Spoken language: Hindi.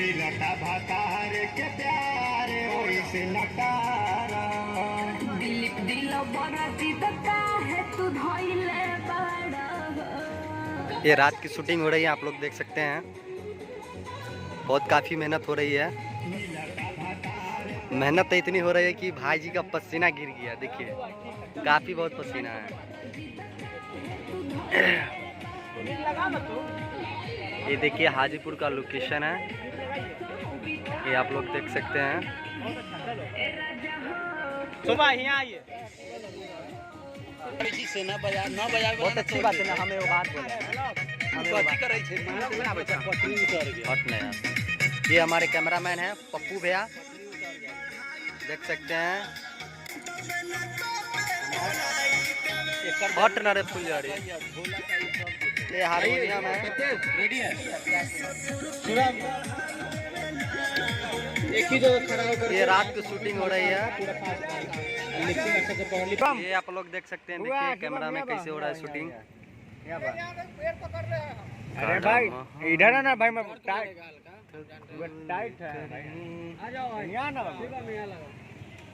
मिलता भातार के प्यार ओइसे नकारा दिल बराती तका है तू धइले बड़ा। ये रात की शूटिंग हो रही है, आप लोग देख सकते हैं। बहुत काफ़ी मेहनत हो रही है। मेहनत तो इतनी हो रही है कि भाई जी का पसीना गिर गया। देखिए काफ़ी बहुत पसीना है। ये देखिए हाजीपुर का लोकेशन है, ये आप लोग देख सकते हैं। सुबह यहाँ आइए। बहुत अच्छी बात है ना, हमें वो बात बोले। ये हमारे कैमरामैन हैं पप्पू भैया, देख सकते हैं। हॉट नरे फुल जा रही है। ये हारमोनियम है। रेडी है। एक ही जगह खड़ा होकर ये रात की शूटिंग हो रही है। ये आप लोग देख सकते हैं। देखिए कैमरा में कैसे हो रहा है शूटिंग। अरे भाई इधर है ना भाई, मैं टाइट है। आ जाओ यहाँ ना।